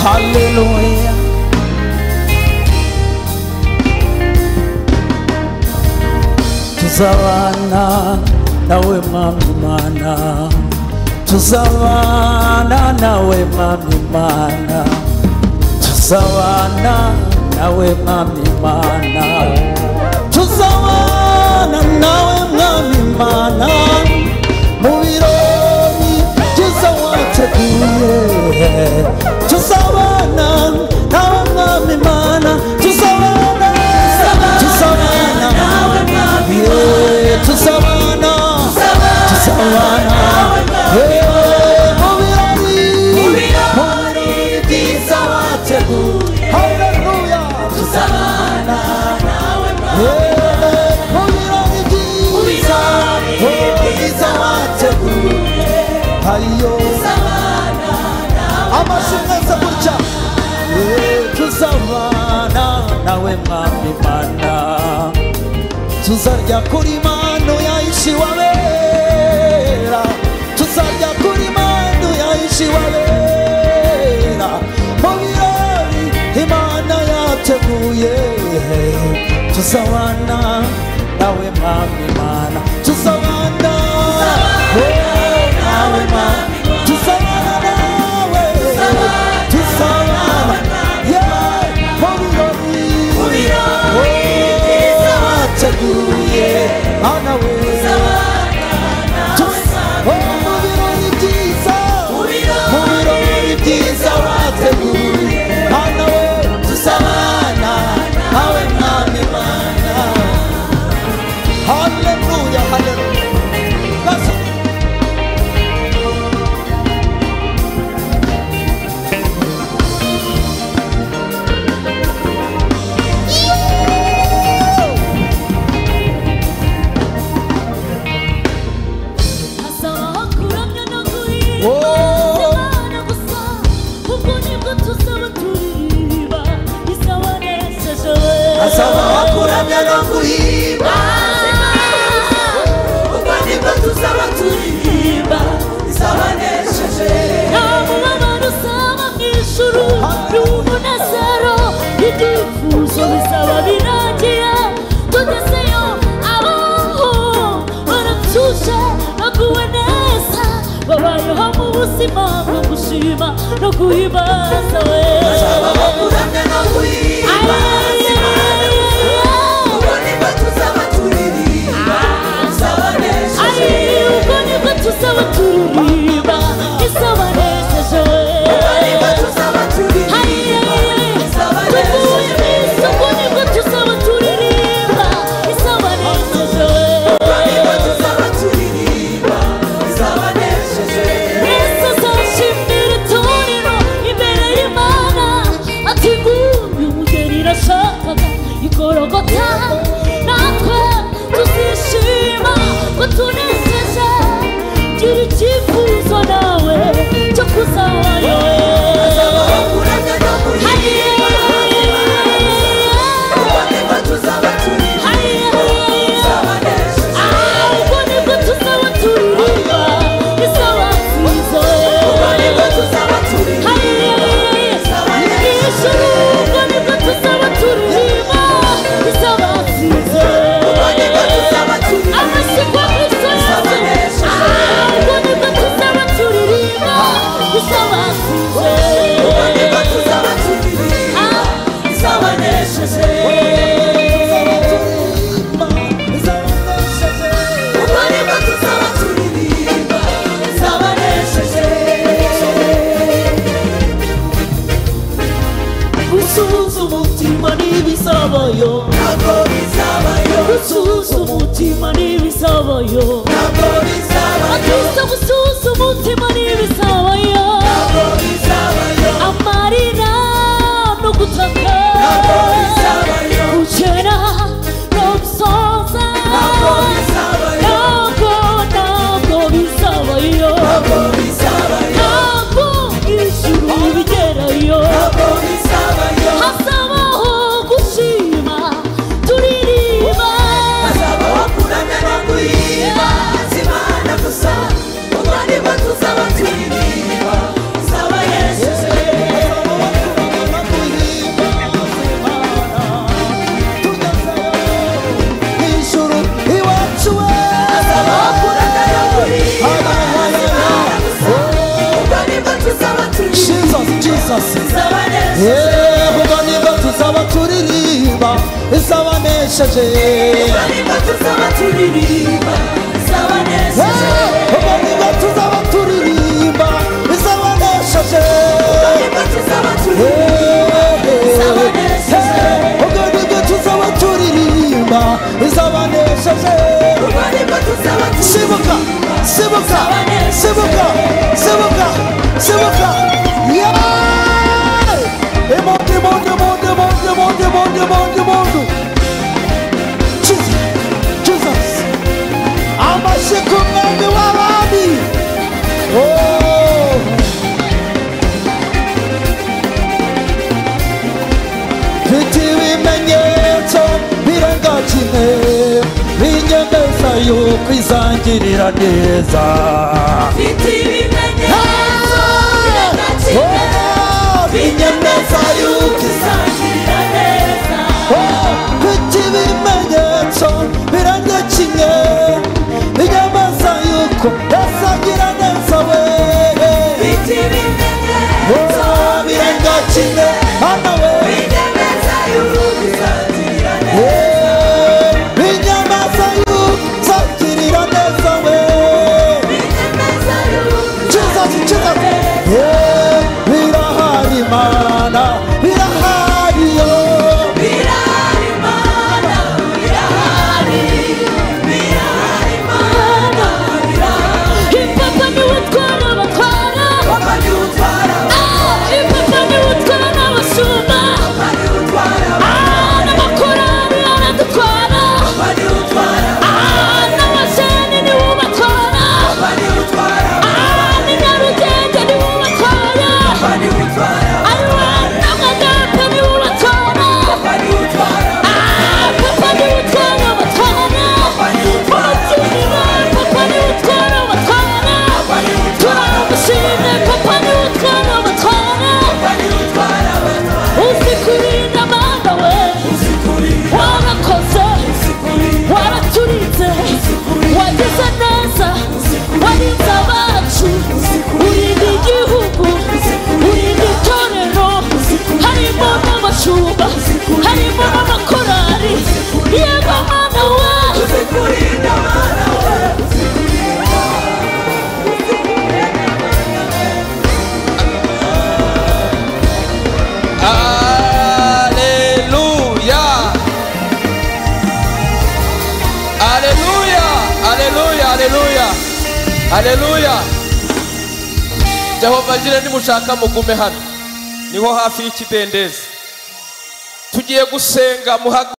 Hallelujah. Tuzabana nawe Mwami Mana, tuzabana nawe Mwami Mana, tuzabana nawe Mwami Mana, tuzabana nawe Mwami Mana, mu birori byiza wateguye. Tuzabana nawe Mwami Mana, tuzabana nawe Mwami, tuzabana mu birori byiza wateguye. Haleluya. Tuzabana nawe Mwami, mu birori byiza wateguye. Hayo amashimwe gutya. Tuzabana nawe Mwami Mana, tuzarya kuri mano yahishiwe abera, tuzarya kuri mano yahishiwe abera, mu birori Imana yateguye. Tuzabana nawe Mwami Mana, tuzabana nawe Mwami, tuzabana nawe, tuzabana mu birori byiza wateguye. Ana we mu birori byiza wateguye. Ana we tuzabana nawe Mwami Mana. Haleluya, haleluya. Asaba kuramya no guhimba, ubwo nibwo tuzaba turirimba, isabanesheje. N'umubabaro usaba mw'ijuru n'umunezero, ibyifuzo bizaba birangiye. Tugezeyo abaho baratuje baguwe neza, babayeho mu buzima bwo gushima no guhimbaza we. Asaba kuramya no guhimba, tuzaba turirimba, isabanesheje. Tuvuye mw'isoko nibwo tuzaba turirimba, isabanesheje. Yesu azashimira itorero imbere y'Imana, ati nguyu umugeni irashakaga igorogota. Natwe tuzishima ko tunezeje, gira icyifuzo nawe cyo kuzabayo. Ubwo nibwo tuzaba turirimba, isawa nziza. Ijuru ubwo nibwo tuzaba turirimba, isawa nziza. Amashyi kwa Kristo Yesu. Ubwo nibwo tuzaba turirimba, isawa nziza. Gusuhuza umutima n'ibisabayo, ntabwo bizabayo. Gusuhuza umutima n'ibisabayo, ntabwo bizabayo. Kristo gusuhuza umutima n'ibisabayo, ntabwo bizabayo. Amarira no gutaka, ntabwo bizabayo. Gukena no gusoza, ntabwo bizabayo. Ntabwo bizabayo, ntabwo bizabayo. Ntabwo ijuru bigerayo, ntabwo bizabayo. Hazabaho gushima turirimba, hazabaho ubwo nibwo tuzaba turirimba izabanesheje ubwo nibwo tuzaba turirimba izabanesheje ubwo nibwo tuzaba turirimba izabanesheje ubwo nibwo tuzaba turirimba izabanesheje sibuka sibuka sibuka sibuka sibuka Mundo. Jesus. Amashiko mwami w'abami. Oh. Mfite ibimenyetso birenga kimwe binyemeza yuko izangirira neza. Mfite ibimenyetso birenga kimwe binyemeza yuko izangirira neza. Mfite ibimenyetso birenga kimwe binyemeza yuko yasangira neza we. Mfite ibimenyetso birenga kimwe hano we binyemeza yuko izangirira neza. Binyemeza yuko izangirira neza we. Binyemeza yuko izangirira neza. Birahari mana birahari yo birahari mana birahari birahari mana birahari. Papa ni utwara batwara papa ni utwara papa ni utwara n'abasuma papa ni utwara n'amakorari aradutwara papa ni utwara n'abaseni ni ubatwara papa ni utwara n'Inyarugenge ni ubatwara papa ni utwara n'Amagata ni ubatwara papa ni utwara papa ni utwara batwara papa ni utwara papa ni utwara batwara papa ni utwara turamushime papa ni utwara batwara papa ni utwara batwara. Uzikurinda mana we warakoze waraturinze wagize neza warinze abacu urinda igihugu urinda itorero harimo n'abashumba harimo n'amakorari yego mana we uzikurinda mana we. Haleluya. Jehova jire nimushaka mugume hano niho hafi y'ikidendezi tugiye gusenga muhaga